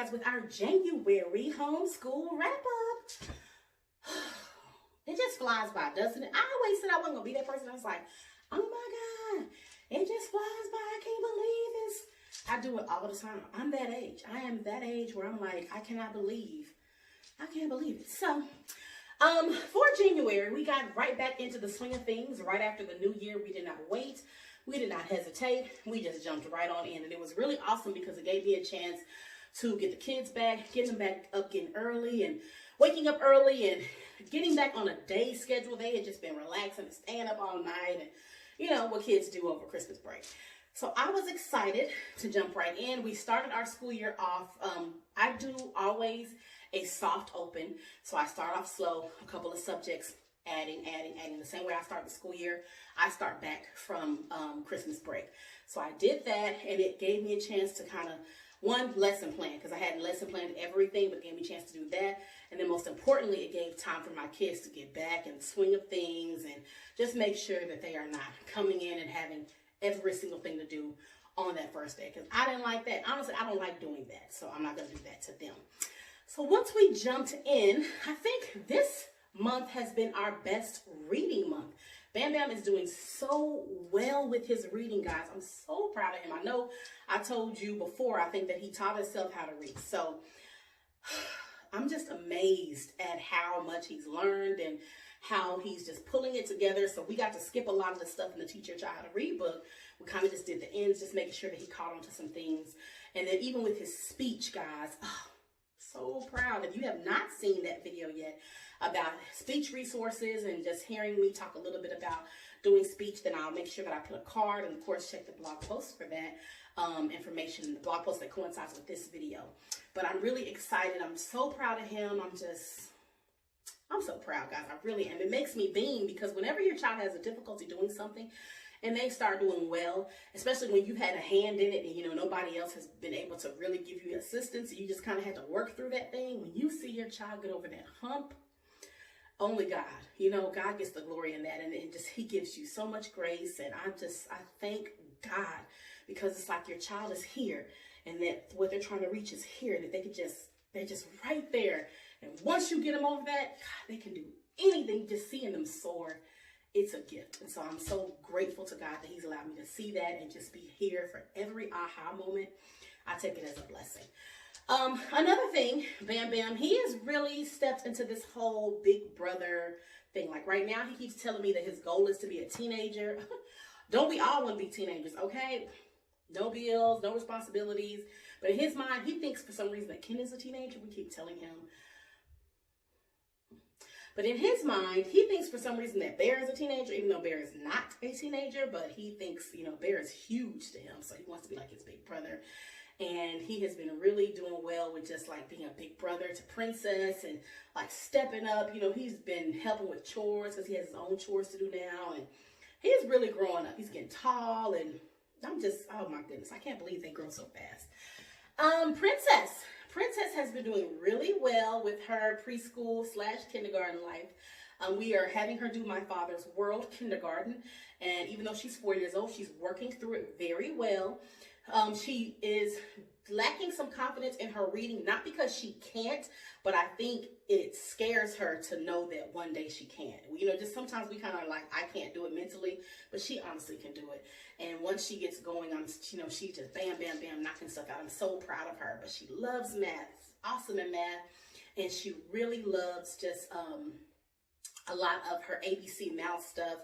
guys with our January homeschool wrap-up. It just flies by, doesn't it? I always said I wasn't going to be that person. I was like, oh my God, it just flies by. I can't believe this. I do it all the time. I'm that age. I am that age where I'm like, I can't believe it. So, for January, we got right back into the swing of things right after the new year. We did not wait. We did not hesitate. We just jumped right on in. And it was really awesome because it gave me a chance to get the kids back, getting them back up, getting early and waking up early and getting back on a day schedule. They had just been relaxing and staying up all night and, you know, what kids do over Christmas break. So I was excited to jump right in. We started our school year off. I do always a soft open. So I start off slow, a couple of subjects, adding. The same way I start the school year, I start back from Christmas break. So I did that, and it gave me a chance to kind of, one, lesson plan, because I hadn't lesson planned everything, but it gave me a chance to do that. And then most importantly, it gave time for my kids to get back in the swing of things and just make sure that they are not coming in and having every single thing to do on that first day, because I didn't like that. Honestly, I don't like doing that, so I'm not going to do that to them. So once we jumped in, I think this month has been our best reading month. Bam Bam is doing so well with his reading, guys. I'm so proud of him. I know I told you before, I think that he taught himself how to read. So I'm just amazed at how much he's learned and how he's just pulling it together. So we got to skip a lot of the stuff in the Teach Your Child How to Read book. We kind of just did the ends, just making sure that he caught on to some things. And then even with his speech, guys, oh, so proud. If you have not seen that video yet about speech resources and just hearing me talk a little bit about doing speech, then I'll make sure that I put a card, and of course check the blog post for that information, the blog post that coincides with this video. But I'm really excited. I'm so proud of him. I'm so proud, guys. I really am. It makes me beam, because whenever your child has a difficulty doing something and they start doing well, especially when you've had a hand in it and, you know, nobody else has been able to really give you assistance, and you just kind of had to work through that thing. When you see your child get over that hump, only God, you know, God gets the glory in that. And it just, he gives you so much grace. And I thank God, because it's like your child is here, and that what they're trying to reach is here, that they're just right there. And once you get them over that, God, they can do anything. Just seeing them soar, it's a gift. And so I'm so grateful to God that he's allowed me to see that and just be here for every aha moment. I take it as a blessing. Another thing, Bam Bam, he has really stepped into this whole big brother thing. Like right now, he keeps telling me that his goal is to be a teenager. Don't we all want to be teenagers, okay? No bills, no responsibilities. But in his mind, he thinks for some reason that Ken is a teenager. We keep telling him. But in his mind, he thinks for some reason that Bear is a teenager, even though Bear is not a teenager. But he thinks, you know, Bear is huge to him. So he wants to be like his big brother. And he has been really doing well with just like being a big brother to Princess and like stepping up. You know, he's been helping with chores because he has his own chores to do now. And he's really growing up. He's getting tall, and I'm just, oh my goodness, I can't believe they grow so fast. Princess has been doing really well with her preschool / kindergarten life. We are having her do My Father's World kindergarten. And even though she's 4 years old, she's working through it very well. She is lacking some confidence in her reading, not because she can't, but I think it scares her to know that one day she can. You know, just sometimes we kind of like, I can't do it mentally, but she honestly can do it. And once she gets going, you know, she just bam, bam, bam, knocking stuff out. I'm so proud of her, but she loves math, awesome in math. And she really loves just, a lot of her ABC math stuff.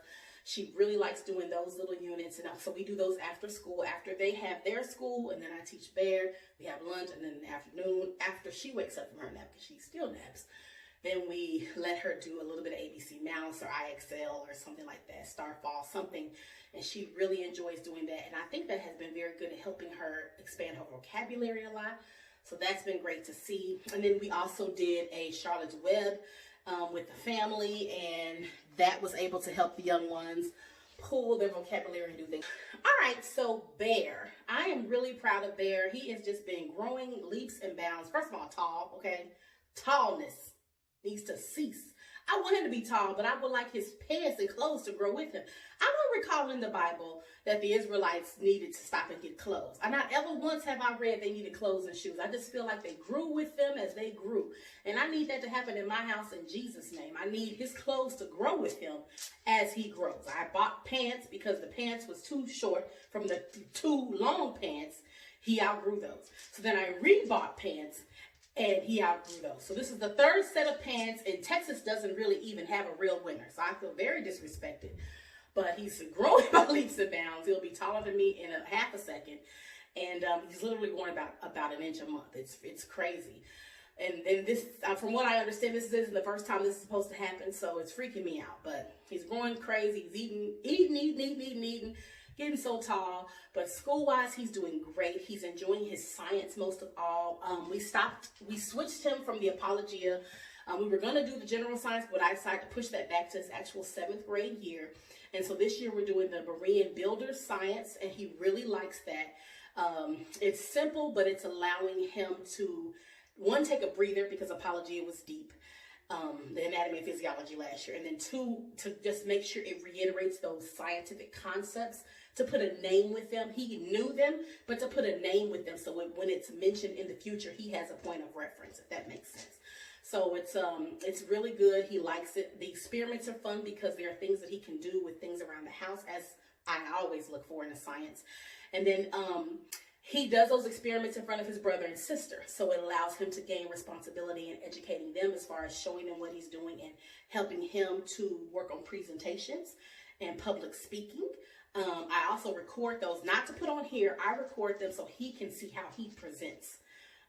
She really likes doing those little units. And so we do those after school, after they have their school. And then I teach Bear. We have lunch. And then in the afternoon, after she wakes up from her nap, because she still naps, then we let her do a little bit of ABC Mouse or IXL or something like that, Starfall, something. And she really enjoys doing that. And I think that has been very good at helping her expand her vocabulary a lot. So that's been great to see. And then we also did a Charlotte's Web with the family, and that was able to help the young ones pull their vocabulary and do things. All right, so Bear. I am really proud of Bear. He has just been growing leaps and bounds. First of all, tall, okay? Tallness needs to cease. I want him to be tall, but I would like his pants and clothes to grow with him. I don't recall in the Bible that the Israelites needed to stop and get clothes. And not ever once have I read they needed clothes and shoes. I just feel like they grew with them as they grew. And I need that to happen in my house in Jesus' name. I need his clothes to grow with him as he grows. I bought pants because the pants was too short from the too long pants. He outgrew those. So then I rebought pants and he outgrew those. So this is the third set of pants, and Texas doesn't really even have a real winter. So I feel very disrespected. But he's growing by leaps and bounds. He'll be taller than me in a half a second. And he's literally growing about an inch a month. It's crazy. And then this, from what I understand, this isn't the first time this is supposed to happen. So it's freaking me out. But he's growing crazy. He's eating, getting so tall. But school-wise, he's doing great. He's enjoying his science most of all. We switched him from the Apologia. We were going to do the general science, but I decided to push that back to his actual 7th grade year. And so this year we're doing the Marine Builder Science, and he really likes that. It's simple, but it's allowing him to, one, take a breather because Apologia was deep, the anatomy and physiology last year. And then 2, to just make sure it reiterates those scientific concepts, to put a name with them. He knew them, but to put a name with them so when it's mentioned in the future, he has a point of reference, if that makes sense. So it's really good. He likes it. The experiments are fun because there are things that he can do with things around the house, as I always look for in a science. And then he does those experiments in front of his brother and sister. So it allows him to gain responsibility in educating them as far as showing them what he's doing and helping him to work on presentations and public speaking. I also record those, not to put on here. I record them so he can see how he presents.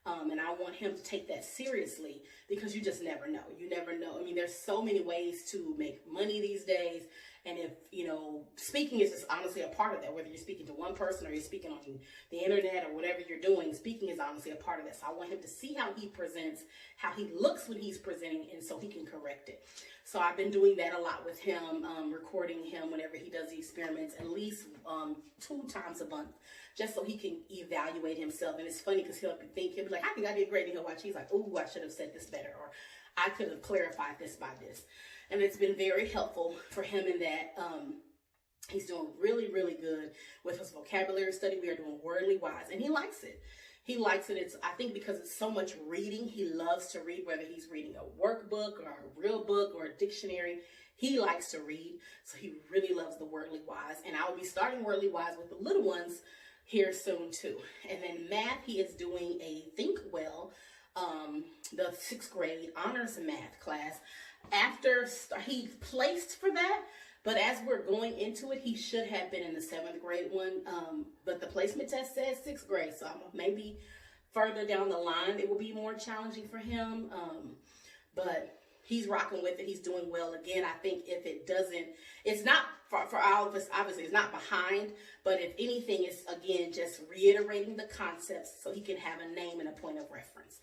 And I want him to take that seriously because you just never know. You never know. I mean, there's so many ways to make money these days. And if, speaking is just honestly a part of that, whether you're speaking to one person or you're speaking on the internet or whatever you're doing, speaking is honestly a part of that. So I want him to see how he presents, how he looks when he's presenting, and so he can correct it. So I've been doing that a lot with him, recording him whenever he does the experiments, at least 2 times a month, just so he can evaluate himself. And it's funny because he'll be like, I think I did great. And he'll watch. He's like, oh, I should have said this better, or I could have clarified this by this. And it's been very helpful for him in that he's doing really, really good with his vocabulary study. We are doing Wordly Wise, and he likes it. He likes it. I think because it's so much reading, he loves to read, whether he's reading a workbook or a real book or a dictionary. He likes to read, so he really loves the Wordly Wise. And I will be starting Wordly Wise with the little ones here soon too. And then math, he is doing a Think Well, the 6th grade honors math class. After he placed for that, but as we're going into it, he should have been in the 7th grade one. But the placement test says 6th grade, so maybe further down the line it will be more challenging for him. But he's rocking with it. He's doing well. Again, I think if it doesn't, it's not for all of us. Obviously, it's not behind. But if anything, it's again just reiterating the concepts so he can have a name and a point of reference.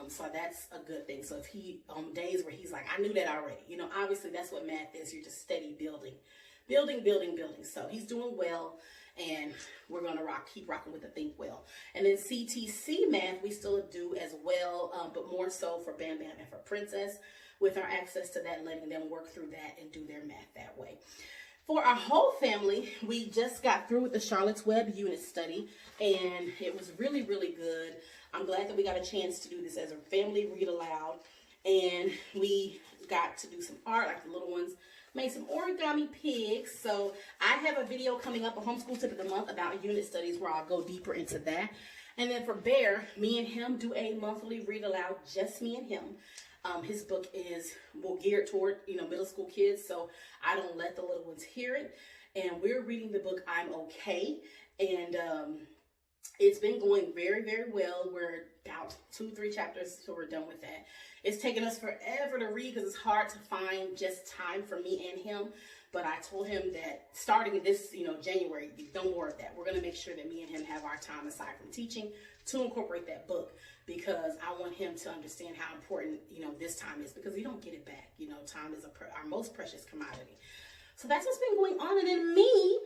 So that's a good thing. So if he, on days where he's like, I knew that already, obviously that's what math is. You're just steady building. So he's doing well, and we're going to keep rocking with the Think Well. And then CTC math, we still do as well, but more so for Bam Bam and for Princess, with our access to that, letting them work through that and do their math that way. For our whole family, we just got through with the Charlotte's Web unit study, and it was really, really good. I'm glad that we got a chance to do this as a family read aloud, and we got to do some art, like the little ones made some origami pigs. So I have a video coming up, a homeschool tip of the month, about unit studies where I'll go deeper into that. And then for Bear, me and him do a monthly read aloud, just me and him. His book is geared toward, middle school kids, so I don't let the little ones hear it. And we're reading the book, I'm Okay. And it's been going very, very well. We're about 2-3 chapters, so we're done with that. It's taken us forever to read because it's hard to find just time for me and him. But I told him that starting this, January, don't worry about that. We're going to make sure that me and him have our time aside from teaching to incorporate that book, because I want him to understand how important, this time is, because we don't get it back. Time is our most precious commodity. So that's what's been going on. And then me,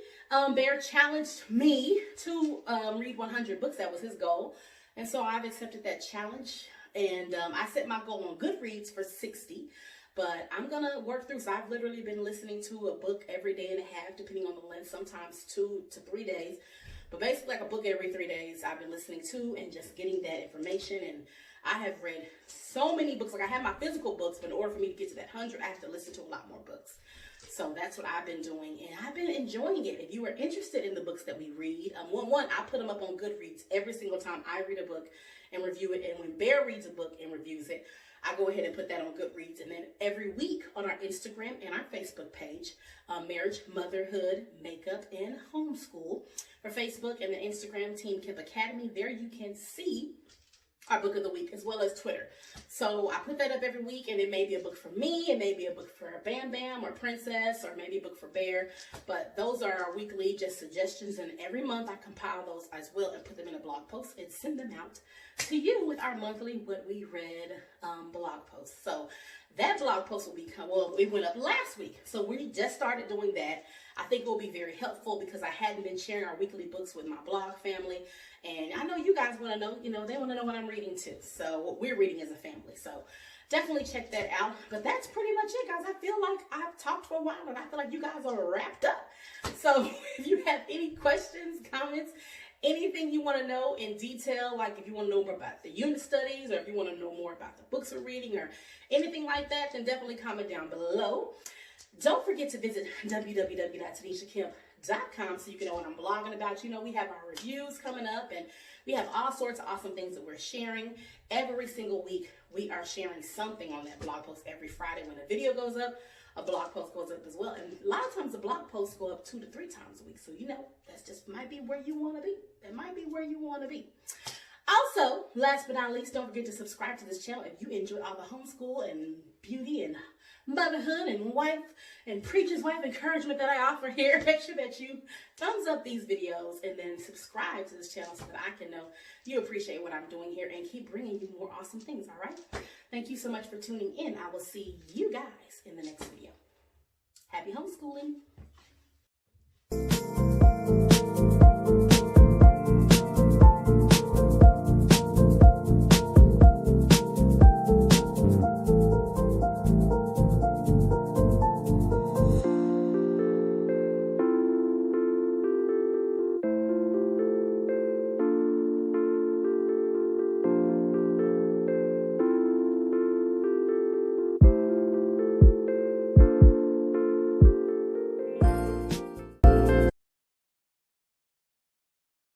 Bear challenged me to read 100 books. That was his goal. And so I've accepted that challenge. And I set my goal on Goodreads for 60. But I'm going to work through. So I've literally been listening to a book every day and a half, depending on the length, sometimes 2 to 3 days. But basically like a book every 3 days I've been listening to and just getting that information. And I have read so many books. Like I have my physical books, but in order for me to get to that 100, I have to listen to a lot more books. So that's what I've been doing, and I've been enjoying it. If you are interested in the books that we read, I put them up on Goodreads every single time I read a book and review it. And when Bear reads a book and reviews it, I go ahead and put that on Goodreads. And then every week on our Instagram and our Facebook page, Marriage, Motherhood, Makeup, and Homeschool. For Facebook and the Instagram, Team Kip Academy, there you can see our book of the week, as well as Twitter. So I put that up every week, and it may be a book for me, it may be a book for Bam Bam or Princess, or maybe a book for Bear. But those are our weekly just suggestions, and every month I compile those as well and put them in a blog post and send them out to you with our monthly What We Read blog post. So that blog post will become, well, it went up last week, so we just started doing that. I think it will be very helpful because I hadn't been sharing our weekly books with my blog family. And I know you guys want to know, they want to know what I'm reading too. So what we're reading as a family. So definitely check that out. But that's pretty much it, guys. I feel like I've talked for a while and I feel like you guys are wrapped up. So if you have any questions, comments, anything you want to know in detail, like if you want to know more about the unit studies or if you want to know more about the books we're reading or anything like that, then definitely comment down below. Don't forget to visit www.tanishakimp.com so you can know what I'm blogging about. We have our reviews coming up, and we have all sorts of awesome things that we're sharing. Every single week, we are sharing something on that blog post. Every Friday when a video goes up, a blog post goes up as well. And a lot of times the blog posts go up 2 to 3 times a week. So, that's just might be where you want to be. That might be where you want to be. Also, last but not least, don't forget to subscribe to this channel if you enjoy all the homeschool and beauty and motherhood and wife and preacher's wife encouragement that I offer here. Make sure that you thumbs up these videos and then subscribe to this channel so that I can know you appreciate what I'm doing here and keep bringing you more awesome things, all right? Thank you so much for tuning in. I will see you guys in the next video. Happy homeschooling.